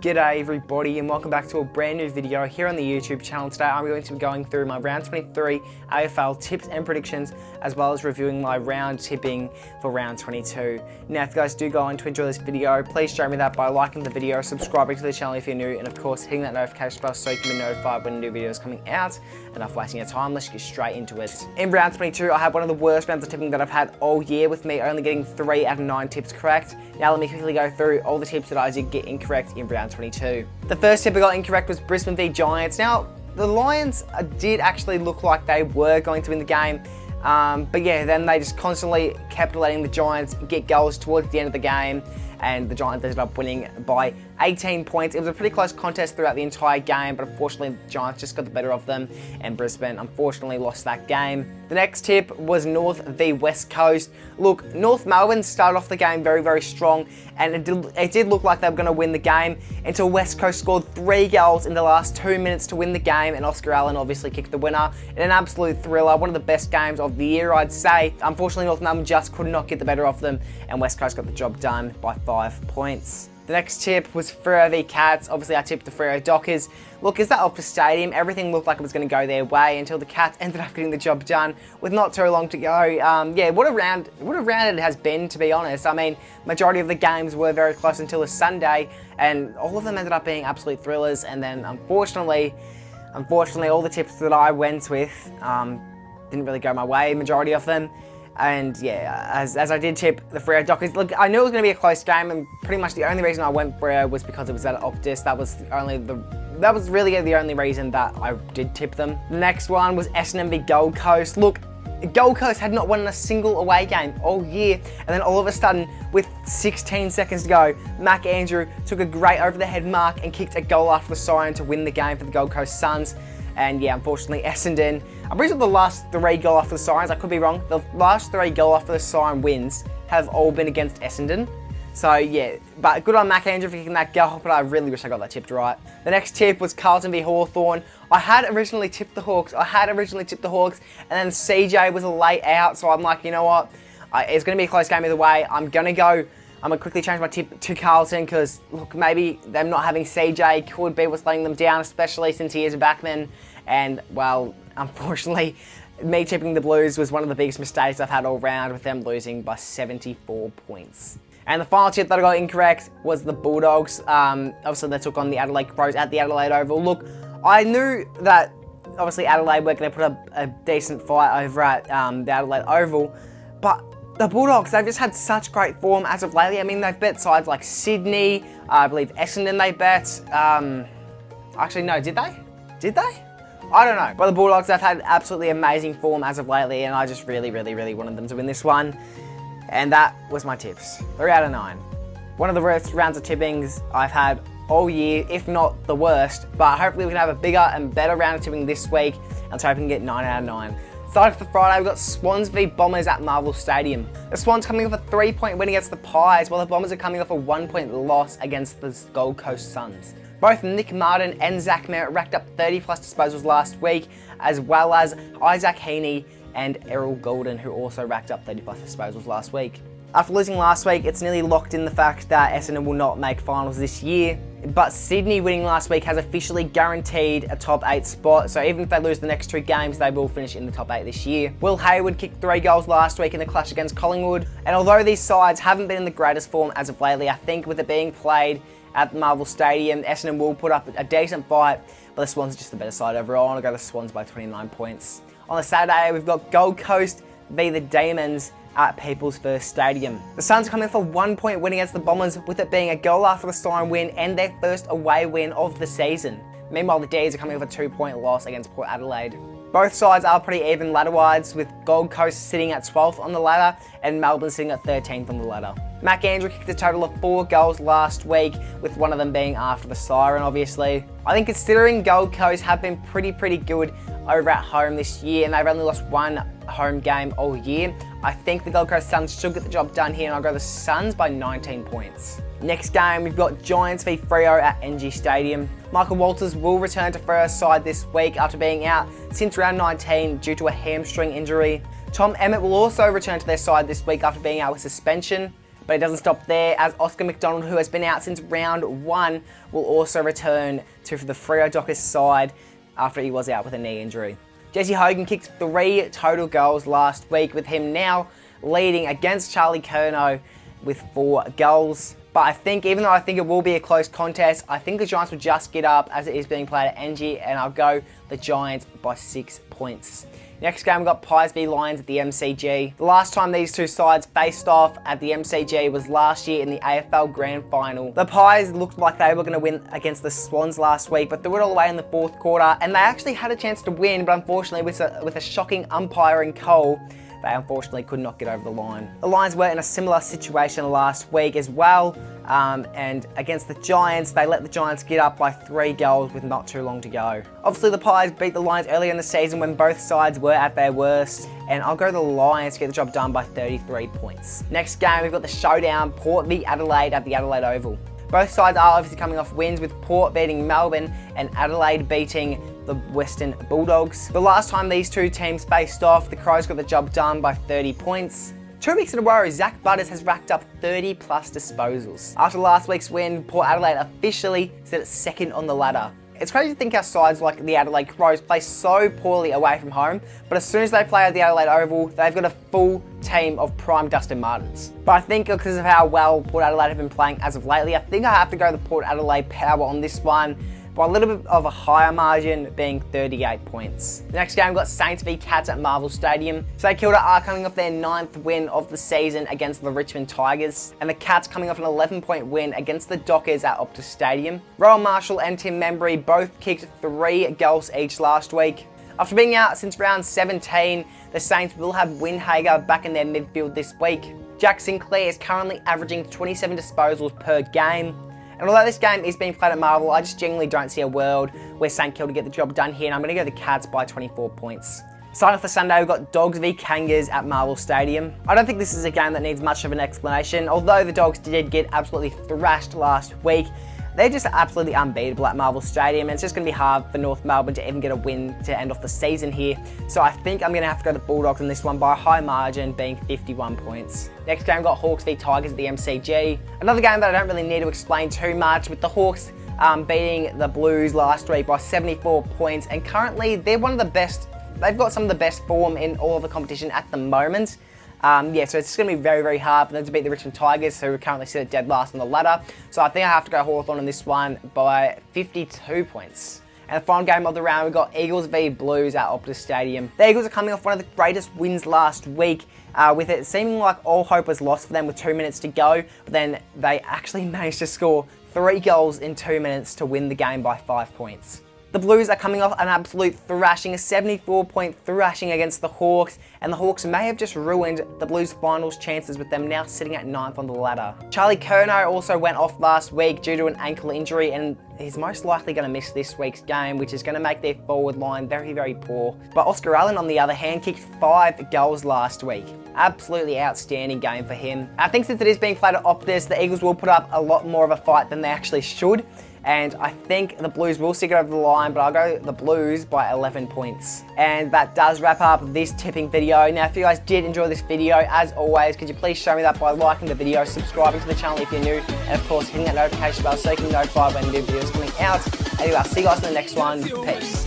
G'day everybody and welcome back to a brand new video here on the YouTube channel. Today I'm going to be going through my round 23 AFL tips and predictions, as well as reviewing my round tipping for round 22. Now if you guys do go on to enjoy this video, please show me that by liking the video, subscribing to the channel if you're new, and of course hitting that notification bell so you can be notified when new videos coming out. Enough wasting your time, let's get straight into it. In round 22 I had one of the worst rounds of tipping that I've had all year, with me only getting 3 out of 9 tips correct. Now let me quickly go through all the tips that I did get incorrect in round 22. The first tip I got incorrect was Brisbane v Giants. Now, the Lions did actually look like they were going to win the game, but yeah, then they just constantly kept letting the Giants get goals towards the end of the game, and the Giants ended up winning by 18 points. It was a pretty close contest throughout the entire game, but unfortunately the Giants just got the better of them, and Brisbane unfortunately lost that game. The next tip was North v West Coast. Look, North Melbourne started off the game very, very strong, and it did look like they were going to win the game until West Coast scored 3 goals in the last 2 minutes to win the game, and Oscar Allen obviously kicked the winner in an absolute thriller, one of the best games of the year, I'd say. Unfortunately, North Melbourne just could not get the better of them, and West Coast got the job done by 5 points. The next tip was Freo v Cats. Obviously, I tipped the Freo Dockers. Look, as that Optus Stadium, everything looked like it was going to go their way until the Cats ended up getting the job done with not too long to go. Yeah, what a round it has been, to be honest. I mean, majority of the games were very close until the Sunday, and all of them ended up being absolute thrillers. And then, unfortunately, all the tips that I went with didn't really go my way, majority of them. And yeah, as I did tip the Freo Dockers, look, I knew it was going to be a close game, and pretty much the only reason I went Freo was because it was at Optus. That was really the only reason that I did tip them. The next one was Essendon v Gold Coast. Look, Gold Coast had not won a single away game all year, and then all of a sudden, with 16 seconds to go, Mac Andrew took a great over-the-head mark and kicked a goal after the siren to win the game for the Gold Coast Suns. And yeah, unfortunately, Essendon, I'm pretty sure the last 3 goal after the Sirens, I could be wrong, the last 3 goal after the Siren wins have all been against Essendon. So yeah, but good on Mac Andrew for kicking that goal, but I really wish I got that tipped right. The next tip was Carlton v Hawthorn. I had originally tipped the Hawks, and then CJ was a late out, so I'm like, you know what, it's going to be a close game either way. I'm going to quickly change my tip to Carlton, because look, maybe them not having CJ could be what's letting them down, especially since he is a backman. And well, unfortunately, me tipping the Blues was one of the biggest mistakes I've had all round, with them losing by 74 points. And the final tip that I got incorrect was the Bulldogs. Obviously, they took on the Adelaide Crows at the Adelaide Oval. Look, I knew that obviously Adelaide were going to put up a decent fight over at the Adelaide Oval, but the Bulldogs, they've just had such great form as of lately. I mean, they've bet sides like Sydney, I believe Essendon they bet. Actually, no, did they? Did they? I don't know. But the Bulldogs, they've had absolutely amazing form as of lately, and I just really wanted them to win this one. And that was my tips. 3 out of 9. One of the worst rounds of tippings I've had all year, if not the worst. But hopefully we can have a bigger and better round of tipping this week, and so I can get 9 out of 9. Starting for Friday, we've got Swans v Bombers at Marvel Stadium. The Swans coming off a 3-point win against the Pies, while the Bombers are coming off a 1-point loss against the Gold Coast Suns. Both Nick Martin and Zach Merritt racked up 30+ disposals last week, as well as Isaac Heaney and Errol Golden, who also racked up 30+ disposals last week. After losing last week, it's nearly locked in the fact that Essendon will not make finals this year, but Sydney winning last week has officially guaranteed a top 8 spot, so even if they lose the next 2 games, they will finish in the top 8 this year. Will Hayward kicked 3 goals last week in the clash against Collingwood, and although these sides haven't been in the greatest form as of lately, I think with it being played at Marvel Stadium, Essendon will put up a decent fight, but the Swans are just the better side overall, and I'll go the Swans by 29 points. On the Saturday, we've got Gold Coast v the Demons at People's First Stadium. The Suns are coming for a 1-point win against the Bombers, with it being a goal after the siren win and their first away win of the season. Meanwhile, the D's are coming off a 2-point loss against Port Adelaide. Both sides are pretty even ladder-wise, with Gold Coast sitting at 12th on the ladder and Melbourne sitting at 13th on the ladder. Mac Andrew kicked a total of 4 goals last week, with one of them being after the siren, obviously. I think considering Gold Coast have been pretty good over at home this year, and they've only lost 1 home game all year, I think the Gold Coast Suns should get the job done here, and I'll go the Suns by 19 points. Next game, we've got Giants v Freo at NG Stadium. Michael Walters will return to Freo's side this week after being out since round 19 due to a hamstring injury. Tom Emmett will also return to their side this week after being out with suspension. But it doesn't stop there, as Oscar McDonald, who has been out since round 1, will also return to the Freo Dockers side after he was out with a knee injury. Jesse Hogan kicked 3 total goals last week, with him now leading against Charlie Curnow with 4 goals. But I think, even though I think it will be a close contest, I think the Giants will just get up as it is being played at NG, and I'll go the Giants by 6 points. Next game, we've got Pies v Lions at the MCG. The last time these two sides faced off at the MCG was last year in the AFL Grand Final. The Pies looked like they were going to win against the Swans last week, but threw it all away in the 4th quarter, and they actually had a chance to win, but unfortunately with a shocking umpiring call, they unfortunately could not get over the line. The Lions were in a similar situation last week as well, and against the Giants, they let the Giants get up by 3 goals with not too long to go. Obviously, the Pies beat the Lions earlier in the season when both sides were at their worst, and I'll go the Lions to get the job done by 33 points. Next game, we've got the showdown, Port v Adelaide at the Adelaide Oval. Both sides are obviously coming off wins, with Port beating Melbourne and Adelaide beating the Western Bulldogs. The last time these two teams faced off, the Crows got the job done by 30 points. 2 weeks in a row, Zach Butters has racked up 30 plus disposals. After last week's win, Port Adelaide officially set it second on the ladder. It's crazy to think how sides like the Adelaide Crows play so poorly away from home, but as soon as they play at the Adelaide Oval, they've got a full team of prime Dustin Martins. But I think because of how well Port Adelaide have been playing as of lately, I think I have to go the Port Adelaide power on this one, by a little bit of a higher margin, being 38 points. The next game, we've got Saints v Cats at Marvel Stadium. St Kilda are coming off their 9th win of the season against the Richmond Tigers, and the Cats coming off an 11-point win against the Dockers at Optus Stadium. Rowan Marshall and Tim Membry both kicked 3 goals each last week. After being out since round 17, the Saints will have Windhager back in their midfield this week. Jack Sinclair is currently averaging 27 disposals per game. And although this game is being played at Marvel, I just genuinely don't see a world where St Kilda get the job done here, and I'm going to go the Cats by 24 points. Starting off the Sunday, we've got Dogs v Kangaroos at Marvel Stadium. I don't think this is a game that needs much of an explanation. Although the Dogs did get absolutely thrashed last week, they're just absolutely unbeatable at Marvel Stadium, and it's just going to be hard for North Melbourne to even get a win to end off the season here. So I think I'm going to have to go the Bulldogs in this one by a high margin, being 51 points. Next game, we've got Hawks v Tigers at the MCG. Another game that I don't really need to explain too much, with the Hawks beating the Blues last week by 74 points, and currently they're one of the best. They've got some of the best form in all of the competition at the moment. So it's going to be very, very hard for them to beat the Richmond Tigers, who are currently sit at dead last on the ladder. So I think I have to go Hawthorn in this one by 52 points. And the final game of the round, we've got Eagles v Blues at Optus Stadium. The Eagles are coming off one of the greatest wins last week, with it seeming like all hope was lost for them with 2 minutes to go, but then they actually managed to score 3 goals in 2 minutes to win the game by 5 points. The Blues are coming off an absolute thrashing, a 74-point thrashing against the Hawks, and the Hawks may have just ruined the Blues finals chances, with them now sitting at 9th on the ladder. Charlie Curnow also went off last week due to an ankle injury, and he's most likely going to miss this week's game, which is going to make their forward line very, very poor. But Oscar Allen, on the other hand, kicked 5 goals last week. Absolutely outstanding game for him. I think since it is being played at Optus, the Eagles will put up a lot more of a fight than they actually should. And I think the Blues will stick it over the line, but I'll go the Blues by 11 points. And that does wrap up this tipping video. Now, if you guys did enjoy this video, as always, could you please show me that by liking the video, subscribing to the channel if you're new, and of course, hitting that notification bell so you can be notified when new videos are coming out. Anyway, I'll see you guys in the next one. Peace.